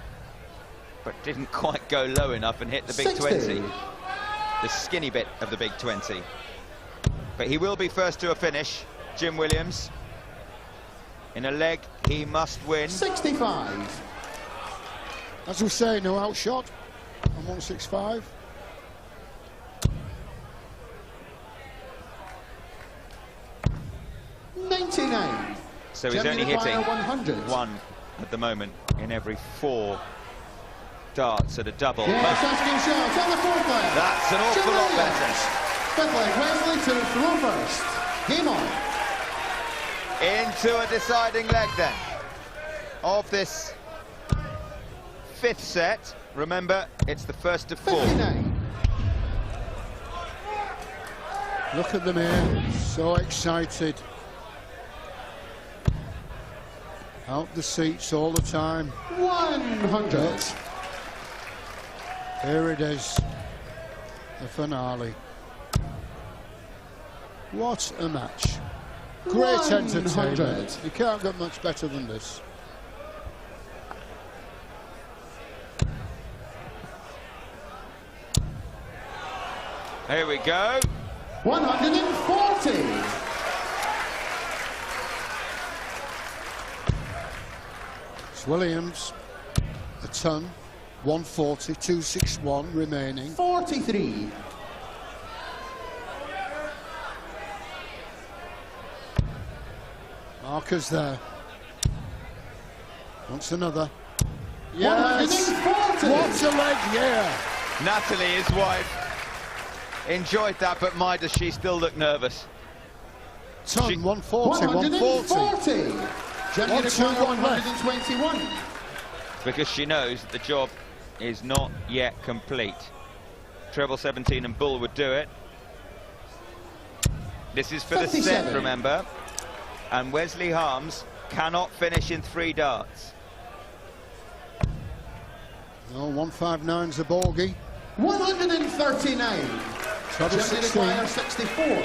but didn't quite go low enough and hit the big 60. 20. The skinny bit of the big 20. But he will be first to a finish, Jim Williams. In a leg, he must win. 65. As we say, no outshot on 165. So he's only Germany hitting require 100. 1 at the moment in every 4 darts at a double. Yes, asking shots on the fourth leg. That's an awful lot better. Fifth leg, Wesley to throw first. Game on. Into a deciding leg then of this 5th set. Remember, it's the first of 4. 59. Look at them here, so excited. Out the seats all the time. 100. Here it is, the finale. What a match. Great 100. entertainment. You can't get much better than this. Here we go. 140. It's Williams, a ton, 140, 261 remaining. 43. Markers there. Wants another. Yes! 140. What's a leg here? Natalie, his wife, enjoyed that, but my, does she still look nervous. Ton, She- 140, 140. 140. Germany 121 require left. 121. Because she knows that the job is not yet complete. Treble 17 and Bull would do it. This is for the 57. set, remember. And Wesley Harms cannot finish in 3 darts. No, 159's a bogey. 139. Treble Germany 16. require 64.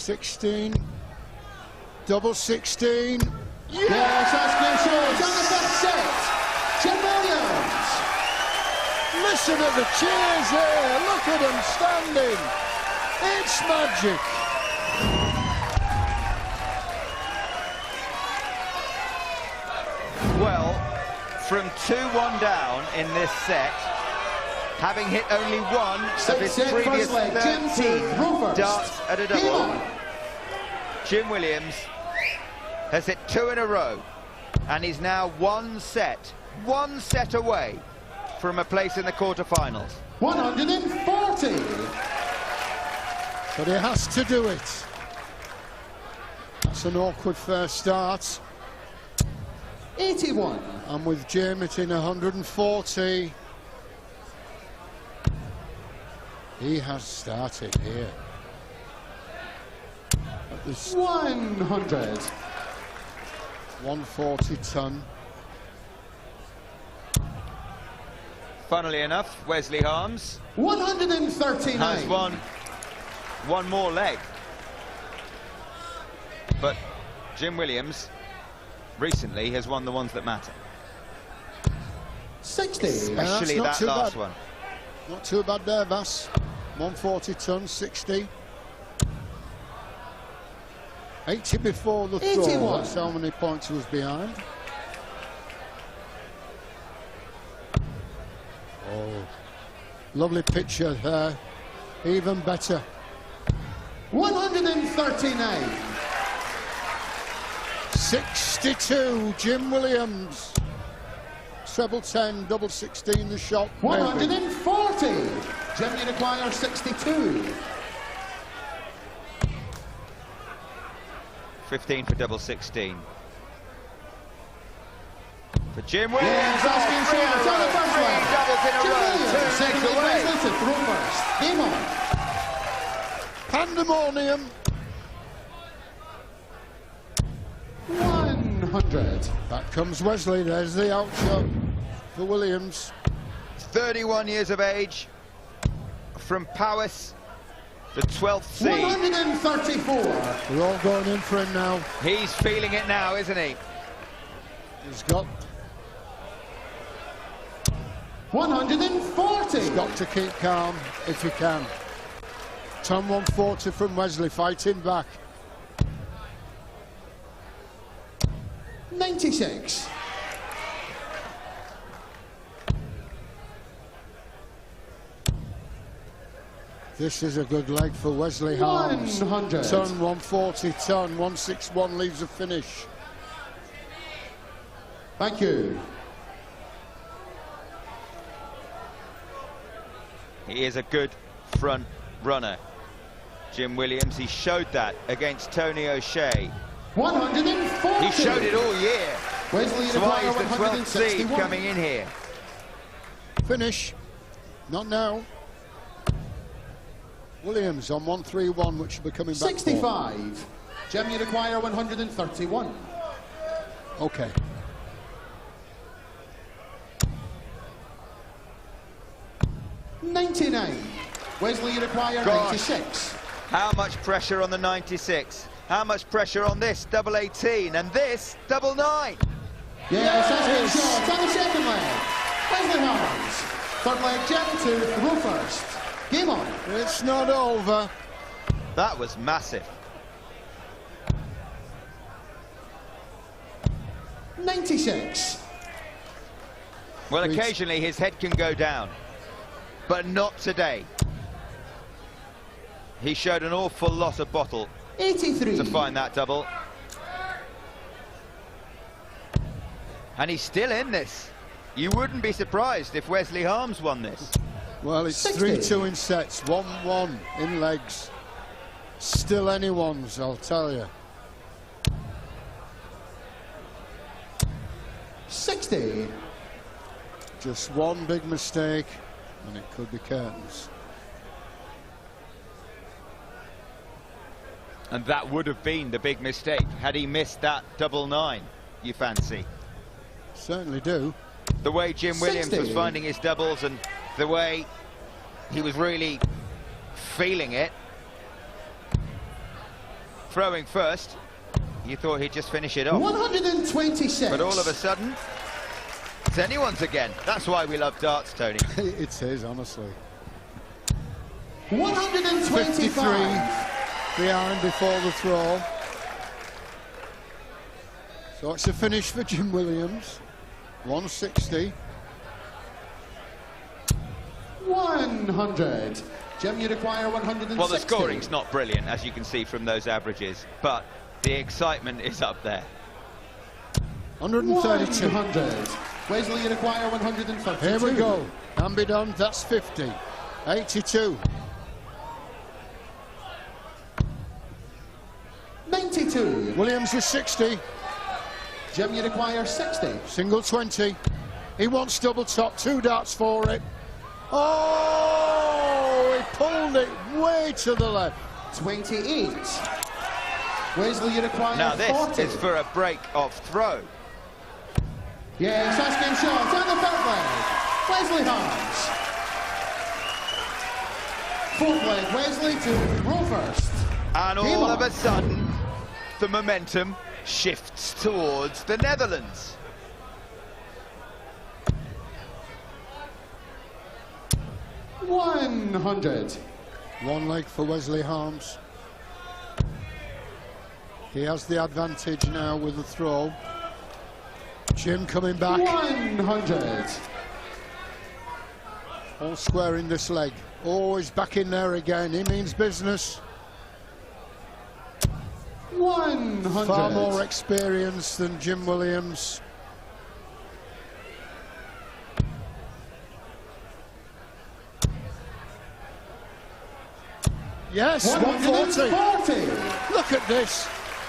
16. Double 16. Yes, asking shots on the fifth set. Jim Williams. Listen to the cheers there. Look at them standing. It's magic. Well, from 2-1 down in this set, having hit only 1 of his Set previous first leg. Jim 13 throw first. darts at a Game double, on. Jim Williams has hit 2 in a row, and he's now one set away from a place in the quarterfinals. 140. But he has to do it. That's an awkward first start. 81. And with Jim hitting 140, he has started here. At this 100. 140 ton. Funnily enough, Wesley Harms 139. has won one more leg. But Jim Williams recently has won the ones that matter. 60. Especially not that too last bad. one. Not too bad there, Vass. 140 ton, 60. 80 before the throw. 81. That's how many points he was behind. Oh, lovely picture there. Even better. 139. 62, Jim Williams. Treble 10, double 16, the shot. maybe. 140. Germany require 62. 15 for double 16. For Jim Williams, Yes, asking shots on the first leg. doubles in a Jim row, Williams, 2 second legs leg away. Wesley to throw first. Game on. Pandemonium. 100. Back comes Wesley. There's the outshot for Williams. 31 years of age, from Powys, the 12th seed. 134. They're all going in for him now. He's feeling it now, isn't he? He's got 140. got to keep calm if he can. Tom 140 from Wesley, fighting back. 96. This is a good leg for Wesley Harms. 100. Ton 140, ton 161 leaves a finish. Thank you. He is a good front runner, Jim Williams. He showed that against Tony O'Shea. 140. He showed it all year. Wesley That's why he's the 12th 161. seed coming in here. Finish. Not now. Williams on 131, which will be coming back. 65. Jim, you require 131. Okay. $99. Wesley, you require Gosh. 96. How much pressure on the 96? How much pressure on this double 18 and this double 9? Yes, that's good shot. On the second leg, Wesley Harms. Third leg, Jim to row first. Game on. It's not over. That was massive. 96. Well, occasionally his head can go down, but not today. He showed an awful lot of bottle 83. to find that double. And he's still in this. You wouldn't be surprised if Wesley Harms won this. Well, it's 60. 3-2 in sets, 1-1 in legs. Still anyone's, I'll tell you. 60. Just one big mistake, and it could be curtains. And that would have been the big mistake had he missed that double 9, you fancy. Certainly do. The way Jim Williams 60. was finding his doubles and the way he was really feeling it. Throwing first, you thought he'd just finish it off. 126. But all of a sudden, it's anyone's again. That's why we love darts, Tony. It is, honestly. 125. 53 behind before the throw. So it's a finish for Jim Williams. 160. 100. Jim, you require 160. Well, the scoring's not brilliant, as you can see from those averages, but the excitement is up there. 132. 100. Wesley, you require 152. Here we go. Can be done. That's 50. 82. 92. Williams with 60. Jim, you require 60. Single 20. He wants double top. 2 darts for it. Oh, he pulled it way to the left. 28. Wesley, you require Now this 40. is for a break-off throw. Yes, that's game shot. On the third leg, Wesley Harms. Fourth leg, Wesley to roll first. And Game all on. of a sudden, the momentum shifts towards the Netherlands. $100. One leg for Wesley Harms. He has the advantage now with the throw. Jim coming back. 100. All square in this leg. Oh, he's back in there again. He means business. 100. Far more experience than Jim Williams. Yes, 140. 140. Look at this.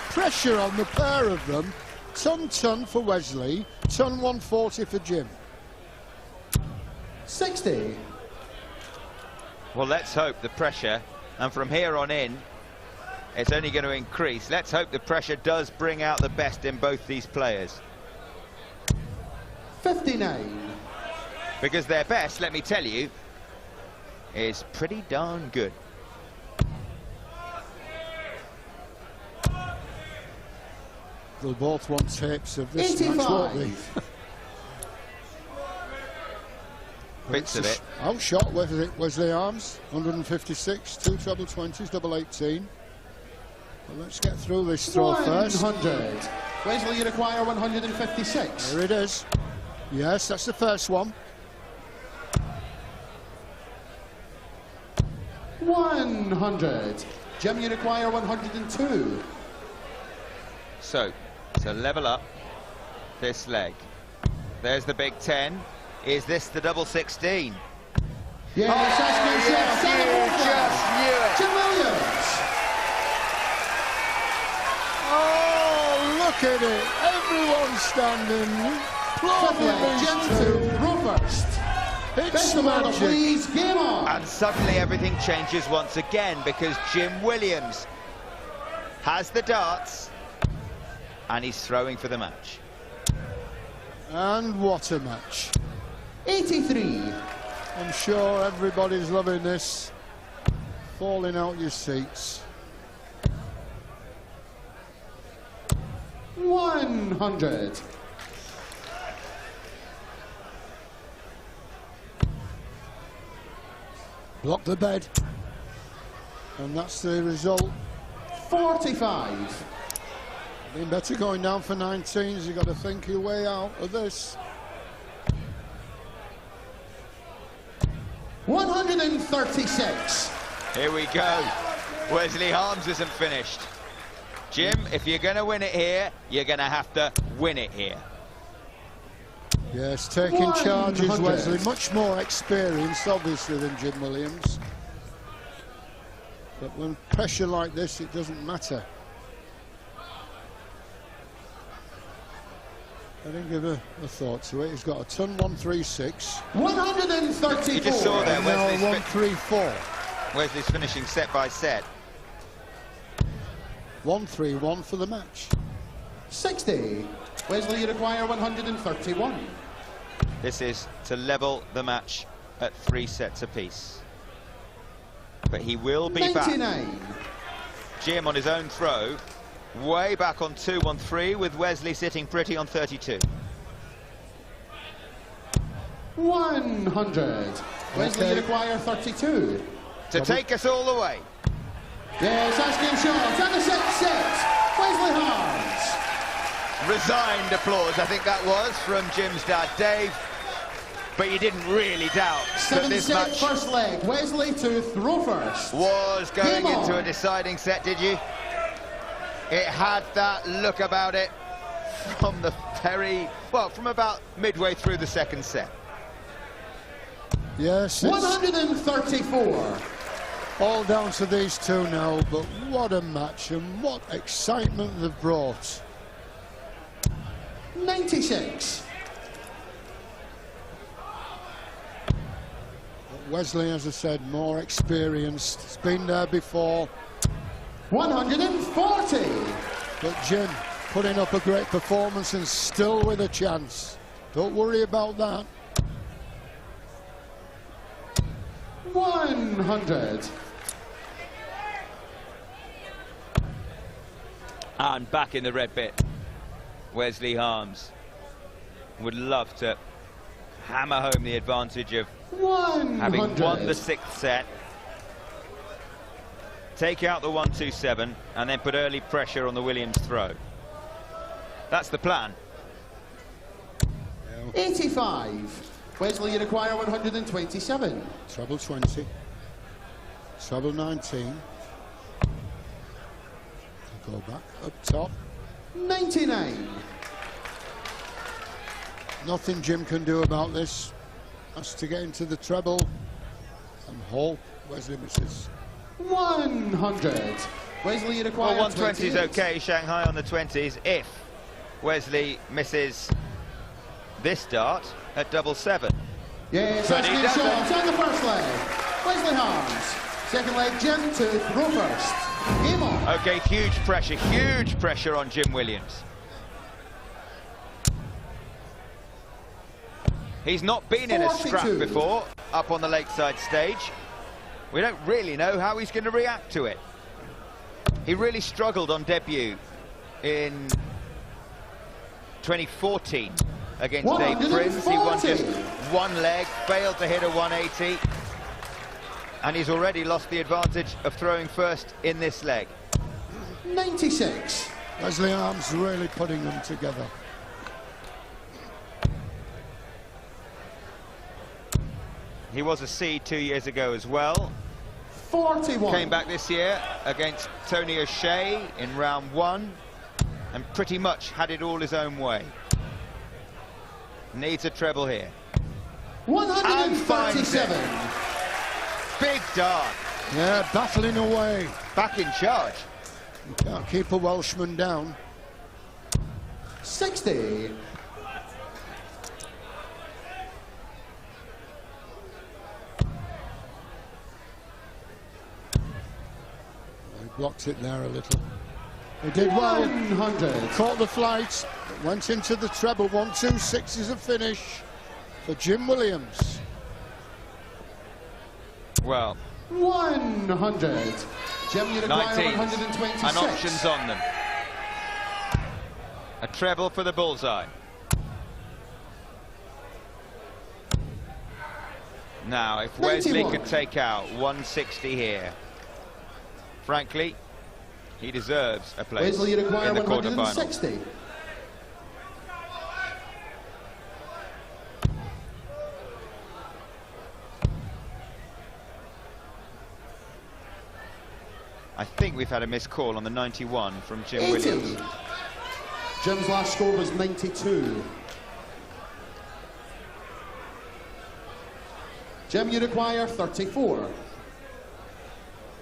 Pressure on the pair of them. Ton for Wesley. Ton 140 for Jim. 60. Well, let's hope the pressure, and from here on in, it's only going to increase. Let's hope the pressure does bring out the best in both these players. 59. Because their best, let me tell you, is pretty darn good. They'll both want tapes of this match, won't they? 85. Bits of it. Outshot Wesley Harms. 156. 2 treble 20s, double 18. Well, let's get through this throw first. 100. Wesley, you require 156. Here it is. Yes, that's the first one. 100. Jim, you require 102. So, to level up this leg. There's the Big 10. Is this the double 16? Yes, Just knew it. Jim Williams. Oh, look at it. Everyone's standing. Applauding Jim these to two. throw first. It's Best of all, magic. please, game on. And suddenly everything changes once again because Jim Williams has the darts and he's throwing for the match. And what a match. 83. I'm sure everybody's loving this. Falling out your seats. 100. Block the bed. And that's the result. 45. Been better going down for 19s. You've got to think your way out of this. 136. Here we go. Wesley Harms isn't finished. Jim, if you're going to win it here, you're going to have to win it here. Yes, taking charges, 100. Wesley. Much more experienced, obviously, than Jim Williams. But when pressure like this, it doesn't matter. I didn't give a thought to it. He's got a ton 136. 134. You just saw there, And now Wesley's, 134. Wesley's finishing set by set. 131 for the match. 60. Wesley, you require 131. This is to level the match at 3 sets apiece. But he will be 99. back. Jim on his own throw, way back on 2-1-3 with Wesley sitting pretty on 32. 100. Wesley, Okay. you require 32. To take us all the way. Yes, asking shots. And the sixth set. Wesley Harms. Resigned applause, I think that was, from Jim's dad, Dave. But you didn't really doubt that 7 this set match first leg. Wesley to throw first. was going Game on. into a deciding set, did you? It had that look about it from the from about midway through the second set. Yes, it's 134. all down to these two now, but what a match and what excitement they've brought. 96. But Wesley, as I said, more experienced. It's been there before. 140. But Jim putting up a great performance and still with a chance. Don't worry about that. 100. And back in the red bit, Wesley Harms would love to hammer home the advantage of 100. having won the 6th set, take out the 1-2-7 and then put early pressure on the Williams throw. That's the plan. 85. Wesley, you require 127. Treble 20. Treble 19. Go back up top. 99. Nothing Jim can do about this. Has to get into the treble and hope Wesley misses. 100. Wesley, you require Well, 120 is 28. okay, Shanghai on the 20s, if Wesley misses this dart at double 7. Yes, But he asking doesn't. shots on the first leg. Wesley Harms. Second leg, Jim to throw first. Game on. Okay, huge pressure on Jim Williams. He's not been in a scrap 42. before, up on the lakeside stage. We don't really know how he's going to react to it. He really struggled on debut in 2014 against Dave Prince. He won just 1 leg, failed to hit a 180, and he's already lost the advantage of throwing first in this leg. 96. Wesley Harms really putting them together. He was a seed 2 years ago as well. 41. Came back this year against Tony O'Shea in round 1 and pretty much had it all his own way. Needs a treble here. 137. Big dart. Yeah, battling away. Back in charge. You can't keep a Welshman down. 60. He blocked it there a little. He did well. 100. Caught the flight. Went into the treble. 1-2-6 is a finish for Jim Williams. Well, 100. Jim, you require 19 126. and options on them. A treble for the bullseye. Now, if Wesley 91. could take out 160 here, frankly, he deserves a place Wesley, you require in the quarterfinals. 160. I think we've had a missed call on the 91 from Jim 80. Williams. Jim's last score was 92. Jim, you require 34.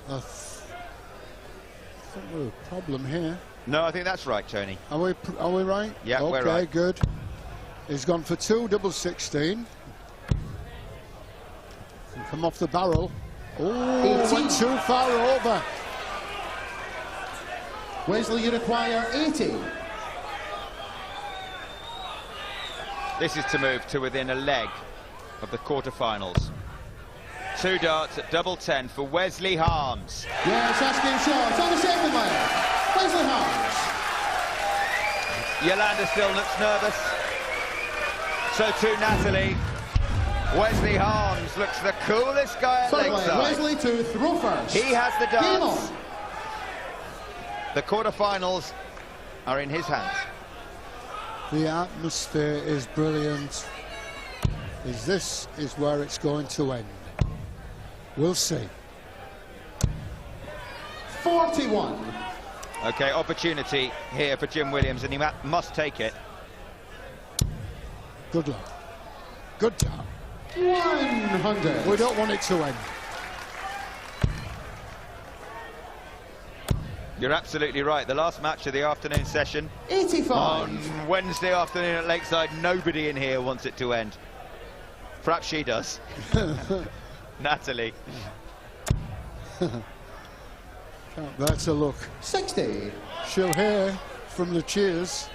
I think we're a problem here. No, I think that's right, Tony. Are we right? Yeah, okay, we're right. Good. He's gone for 2 double 16. Can come off the barrel. Oh, 18. went too far over. Wesley, you require 80. This is to move to within a leg of the quarterfinals. 2 darts at double 10 for Wesley Harms. Yes, asking shots on the second leg. Wesley Harms. Yolanda still looks nervous. So too Natalie. Wesley Harms looks the coolest guy at Third leg, Lakeside. Wesley to throw first. He has the Game darts. on. The quarterfinals are in his hands. The atmosphere is brilliant. This is where it's going to end. We'll see. 41. Okay, opportunity here for Jim Williams, and he must take it. Good luck. Good job. 100. We don't want it to end. You're absolutely right. The last match of the afternoon session 85. on Wednesday afternoon at Lakeside, nobody in here wants it to end. Perhaps she does. Natalie. Can't bear to look. 60. She'll hear from the cheers.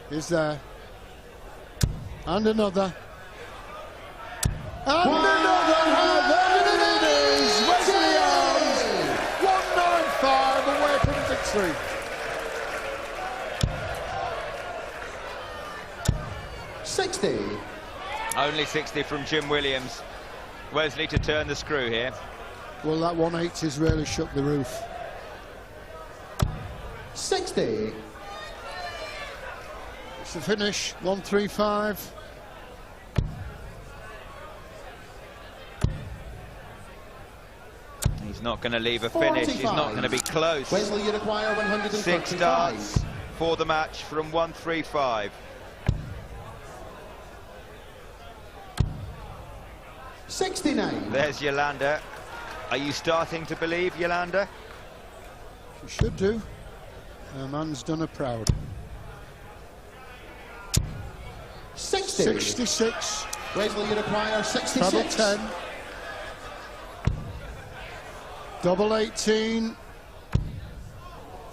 Is there? And another. And another. There it is. Wesley Harms. 195 away from victory. Only 60 from Jim Williams. Wesley to turn the screw here. Well, that 180's really shook the roof. 60. It's the finish. 135. He's not going to leave a finish. He's not going to be close. Wesley, you require 135. 6 darts for the match from 135. 69. There's Yolanda. Are you starting to believe, Yolanda? She should do. Her man's done her proud. 60. 66. Wesley, you require 66. Double 10. Double 18.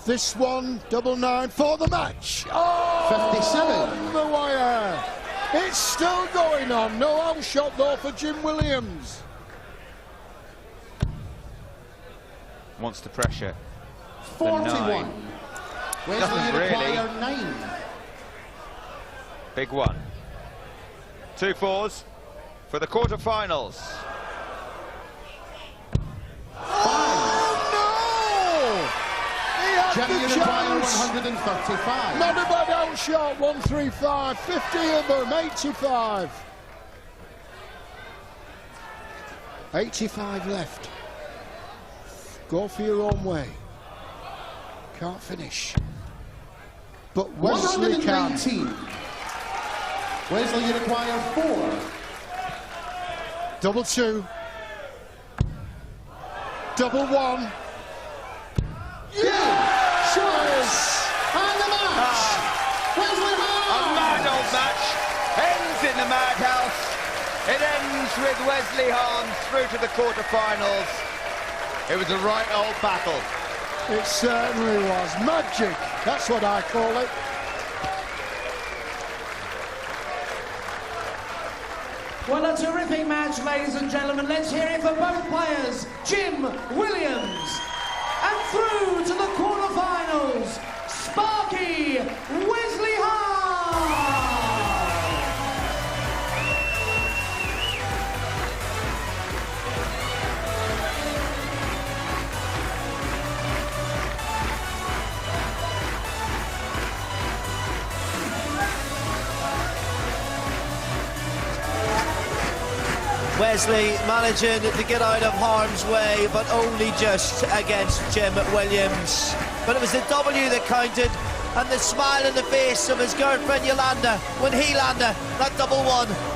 This one, double 9 for the match. Oh, 57. the wire. It's still going on. No out shot though for Jim Williams. Wants to pressure. 41. nine. Wesley, Doesn't you really. require 9. Big one. 2 fours for the quarterfinals. Jim, you require Chance. 135. Not a bad outshot, 135, 50 of them, 85. 85 left. Go for your own way. Can't finish. But Wesley can. 119. Wesley, you require 4. Double 2. Double 1. Yeah! Shores! And the match! Wesley A Harms! mad old match ends in the madhouse. It ends with Wesley Harms through to the quarter-finals. It was a right old battle. It certainly was. Magic. That's what I call it. Well, a terrific match, ladies and gentlemen. Let's hear it for both players, Jim Williams. And through to the quarterfinals, Sparky Wesley Harms. Wesley managing to get out of harm's way, but only just against Jim Williams. But it was the W that counted, and the smile in the face of his girlfriend Yolanda when he landed that double 1.